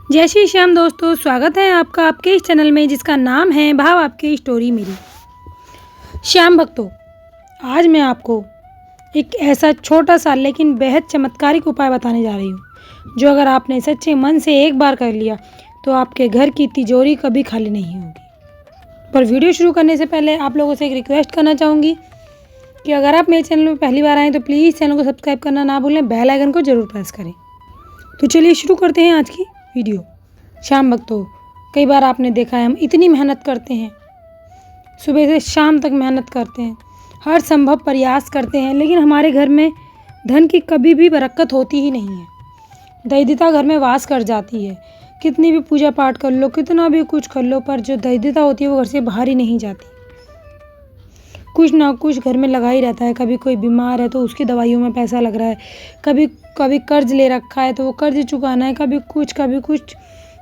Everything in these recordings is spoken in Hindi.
जय श्री श्याम दोस्तों, स्वागत है आपका आपके इस चैनल में जिसका नाम है भाव आपकी स्टोरी मेरी। श्याम भक्तों, आज मैं आपको एक ऐसा छोटा सा लेकिन बेहद चमत्कारिक उपाय बताने जा रही हूँ जो अगर आपने सच्चे मन से एक बार कर लिया तो आपके घर की तिजोरी कभी खाली नहीं होगी। पर वीडियो शुरू करने से पहले आप लोगों से एक रिक्वेस्ट करना चाहूँगी कि अगर आप मेरे चैनल में पहली बार आएँ तो प्लीज़ चैनल को सब्सक्राइब करना ना भूलें, बेल आइकन को ज़रूर प्रेस करें। तो चलिए शुरू करते हैं आज की वीडियो। श्याम भक्तों, कई बार आपने देखा है हम इतनी मेहनत करते हैं, सुबह से शाम तक मेहनत करते हैं, हर संभव प्रयास करते हैं, लेकिन हमारे घर में धन की कभी भी बरकत होती ही नहीं है। दरिद्रता घर में वास कर जाती है। कितनी भी पूजा पाठ कर लो, कितना भी कुछ कर लो, पर जो दरिद्रता होती है वो घर से बाहर ही नहीं जाती। कुछ ना कुछ घर में लगा ही रहता है। कभी कोई बीमार है तो उसकी दवाइयों में पैसा लग रहा है, कभी कर्ज ले रखा है तो वो कर्ज चुकाना है, कभी कुछ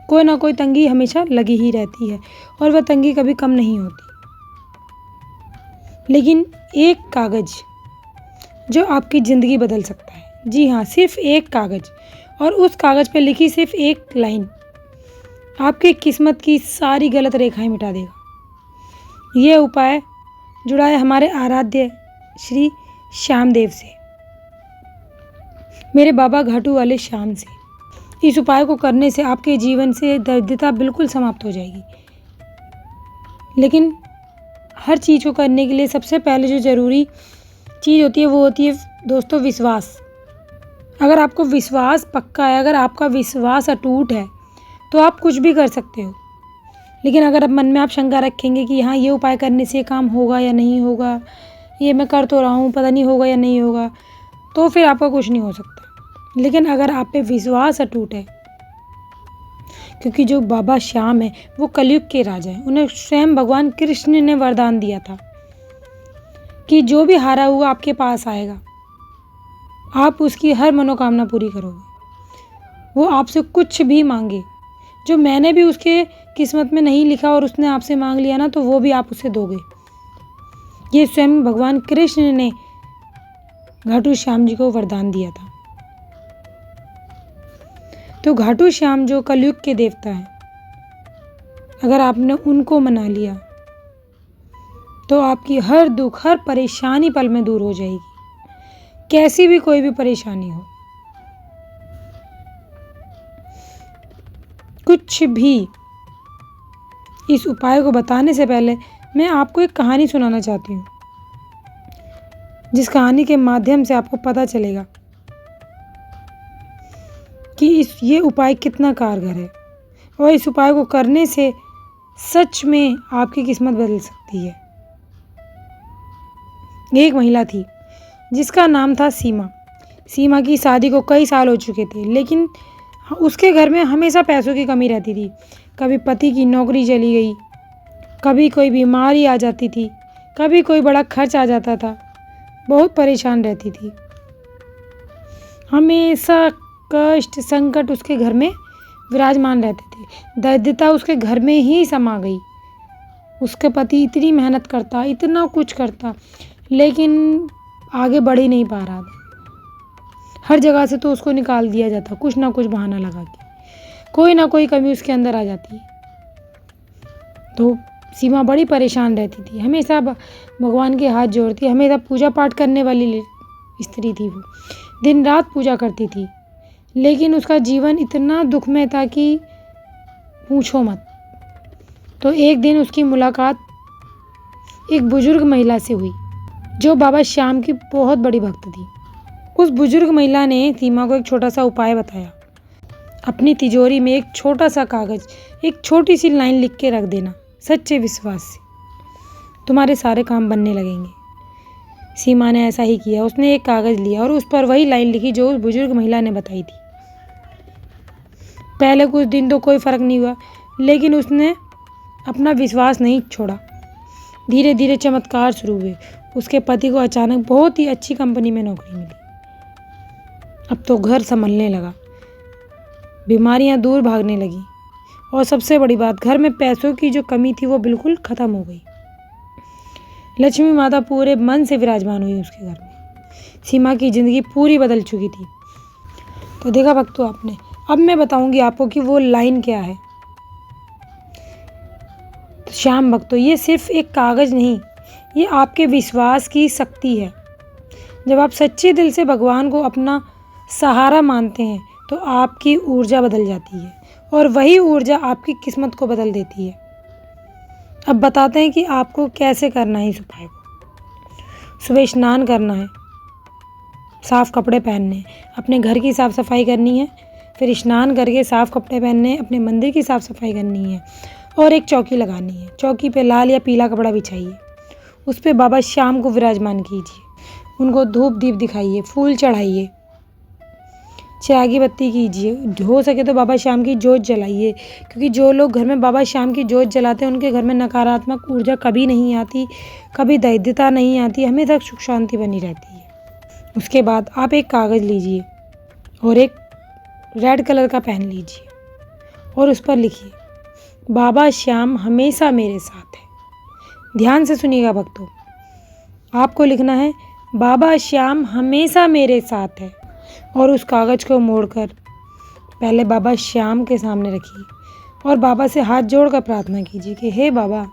कोई ना कोई तंगी हमेशा लगी ही रहती है और वह तंगी कभी कम नहीं होती। लेकिन एक कागज़ जो आपकी ज़िंदगी बदल सकता है, जी हाँ, सिर्फ एक कागज़, और उस कागज़ पे लिखी सिर्फ एक लाइन आपकी किस्मत की सारी गलत रेखाएं मिटा देगा। ये उपाय जुड़ा है हमारे आराध्य श्री श्यामदेव से, मेरे बाबा घाटू वाले श्याम से। इस उपाय को करने से आपके जीवन से दरिद्रता बिल्कुल समाप्त हो जाएगी। लेकिन हर चीज़ को करने के लिए सबसे पहले जो ज़रूरी चीज़ होती है वो होती है दोस्तों विश्वास। अगर आपको विश्वास पक्का है, अगर आपका विश्वास अटूट है तो आप कुछ भी कर सकते हो। लेकिन अगर अब मन में आप शंका रखेंगे कि हाँ, ये उपाय करने से काम होगा या नहीं होगा, ये मैं कर तो रहा हूँ, पता नहीं होगा या नहीं होगा, तो फिर आपका कुछ नहीं हो सकता। लेकिन अगर आप पे विश्वास अटूट है, क्योंकि जो बाबा श्याम है वो कलयुग के राजा हैं, उन्हें स्वयं भगवान कृष्ण ने वरदान दिया था कि जो भी हारा हुआ आपके पास आएगा, आप उसकी हर मनोकामना पूरी करोगे। वो आपसे कुछ भी मांगे, जो मैंने भी उसके किस्मत में नहीं लिखा और उसने आपसे मांग लिया ना, तो वो भी आप उसे दोगे। ये स्वयं भगवान कृष्ण ने घाटू श्याम जी को वरदान दिया था। तो घाटू श्याम जो कलयुग के देवता हैं, अगर आपने उनको मना लिया तो आपकी हर दुख, हर परेशानी पल में दूर हो जाएगी, कैसी भी कोई भी परेशानी हो। कुछ भी। इस उपाय को बताने से पहले मैं आपको एक कहानी सुनाना चाहती हूँ, जिस कहानी के माध्यम से आपको पता चलेगा कि ये उपाय कितना कारगर है और इस उपाय को करने से सच में आपकी किस्मत बदल सकती है। एक महिला थी जिसका नाम था सीमा। सीमा की शादी को कई साल हो चुके थे, लेकिन उसके घर में हमेशा पैसों की कमी रहती थी। कभी पति की नौकरी चली गई, कभी कोई बीमारी आ जाती थी, कभी कोई बड़ा खर्च आ जाता था। बहुत परेशान रहती थी। हमेशा कष्ट संकट उसके घर में विराजमान रहते थे। दरिद्रता उसके घर में ही समा गई। उसके पति इतनी मेहनत करता, इतना कुछ करता, लेकिन आगे बढ़ ही नहीं पा रहा था। हर जगह से तो उसको निकाल दिया जाता, कुछ ना कुछ बहाना लगा के। कोई ना कोई कमी उसके अंदर आ जाती है। तो सीमा बड़ी परेशान रहती थी, हमेशा भगवान के हाथ जोड़ती, हमेशा पूजा पाठ करने वाली स्त्री थी। वो दिन रात पूजा करती थी, लेकिन उसका जीवन इतना दुखमय था कि पूछो मत। तो एक दिन उसकी मुलाकात एक बुजुर्ग महिला से हुई जो बाबा श्याम की बहुत बड़ी भक्त थी। उस बुजुर्ग महिला ने सीमा को एक छोटा सा उपाय बताया। अपनी तिजोरी में एक छोटा सा कागज़, एक छोटी सी लाइन लिख के रख देना। सच्चे विश्वास से तुम्हारे सारे काम बनने लगेंगे। सीमा ने ऐसा ही किया। उसने एक कागज़ लिया और उस पर वही लाइन लिखी जो उस बुजुर्ग महिला ने बताई थी। पहले कुछ दिन तो कोई फ़र्क नहीं हुआ, लेकिन उसने अपना विश्वास नहीं छोड़ा। धीरे धीरे चमत्कार शुरू हुए। उसके पति को अचानक बहुत ही अच्छी कंपनी में नौकरी मिली। अब तो घर संभलने लगा, बीमारियां दूर भागने लगी, और सबसे बड़ी बात, घर में पैसों की जो कमी थी वो बिल्कुल ख़त्म हो गई। लक्ष्मी माता पूरे मन से विराजमान हुई उसके घर में। सीमा की ज़िंदगी पूरी बदल चुकी थी। तो देखा भक्तों आपने, अब मैं बताऊंगी आपको कि वो लाइन क्या है। तो श्याम भक्तों, ये सिर्फ एक कागज़ नहीं, ये आपके विश्वास की शक्ति है। जब आप सच्चे दिल से भगवान को अपना सहारा मानते हैं तो आपकी ऊर्जा बदल जाती है और वही ऊर्जा आपकी किस्मत को बदल देती है। अब बताते हैं कि आपको कैसे करना है इस उपाय को। सुबह स्नान करना है, साफ़ कपड़े पहनने हैं, अपने घर की साफ़ सफाई करनी है, फिर स्नान करके साफ़ कपड़े पहनने हैं, अपने मंदिर की साफ़ सफाई करनी है और एक चौकी लगानी है। चौकी पे लाल या पीला कपड़ा बिछाइए, उस पर बाबा श्याम को विराजमान कीजिए, उनको धूप दीप दिखाइए, फूल चढ़ाइए, चिरागी बत्ती कीजिए, हो सके तो बाबा श्याम की जोत जलाइए, क्योंकि जो लोग घर में बाबा श्याम की जोत जलाते हैं उनके घर में नकारात्मक ऊर्जा कभी नहीं आती, कभी दैध्यता नहीं आती, हमेशा सुख शांति बनी रहती है। उसके बाद आप एक कागज़ लीजिए और एक रेड कलर का पेन लीजिए और उस पर लिखिए, बाबा श्याम हमेशा मेरे साथ है। ध्यान से सुनिएगा भक्तों, आपको लिखना है बाबा श्याम हमेशा मेरे साथ है और उस कागज़ को मोड़कर पहले बाबा श्याम के सामने रखिए और बाबा से हाथ जोड़कर प्रार्थना कीजिए कि हे बाबा,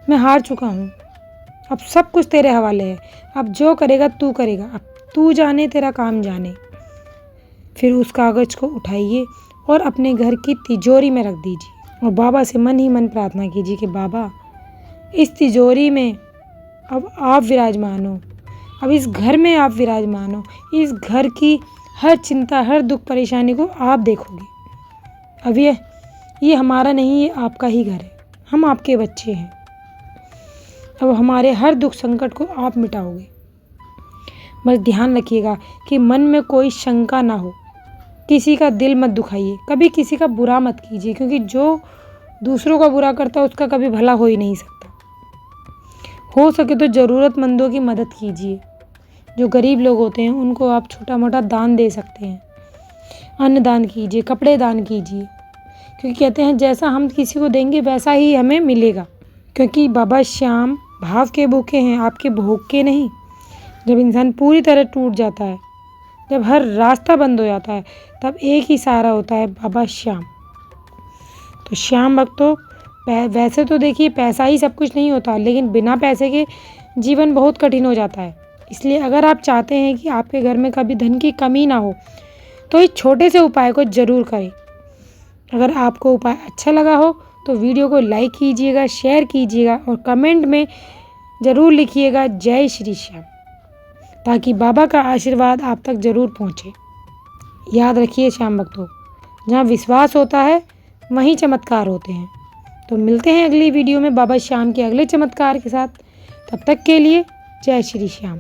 मैं हार चुका हूँ, अब सब कुछ तेरे हवाले है, अब जो करेगा तू करेगा, अब तू जाने तेरा काम जाने। फिर उस कागज़ को उठाइए और अपने घर की तिजोरी में रख दीजिए और बाबा से मन ही मन प्रार्थना कीजिए कि बाबा, इस तिजोरी में अब आप विराजमान हो, अब इस घर में आप विराजमान हो, इस घर की हर चिंता, हर दुख परेशानी को आप देखोगे। अब ये हमारा नहीं, ये आपका ही घर है, हम आपके बच्चे हैं। अब हमारे हर दुख संकट को आप मिटाओगे। बस ध्यान रखिएगा कि मन में कोई शंका ना हो, किसी का दिल मत दुखाइए, कभी किसी का बुरा मत कीजिए, क्योंकि जो दूसरों का बुरा करता है उसका कभी भला हो ही नहीं सकता। हो सके तो ज़रूरतमंदों की मदद कीजिए, जो गरीब लोग होते हैं उनको आप छोटा मोटा दान दे सकते हैं, अन्न दान कीजिए, कपड़े दान कीजिए, क्योंकि कहते हैं जैसा हम किसी को देंगे वैसा ही हमें मिलेगा, क्योंकि बाबा श्याम भाव के भूखे हैं, आपके भोग के नहीं। जब इंसान पूरी तरह टूट जाता है, जब हर रास्ता बंद हो जाता है, तब एक ही सहारा होता है, बाबा श्याम। तो श्याम भक्तों, वैसे तो देखिए पैसा ही सब कुछ नहीं होता, लेकिन बिना पैसे के जीवन बहुत कठिन हो जाता है। इसलिए अगर आप चाहते हैं कि आपके घर में कभी धन की कमी ना हो तो इस छोटे से उपाय को ज़रूर करें। अगर आपको उपाय अच्छा लगा हो तो वीडियो को लाइक कीजिएगा, शेयर कीजिएगा और कमेंट में ज़रूर लिखिएगा जय श्री श्याम, ताकि बाबा का आशीर्वाद आप तक ज़रूर पहुँचे। याद रखिए श्याम भक्तों, जहाँ विश्वास होता है वहीं चमत्कार होते हैं। तो मिलते हैं अगली वीडियो में बाबा श्याम के अगले चमत्कार के साथ। तब तक के लिए जय श्री श्याम।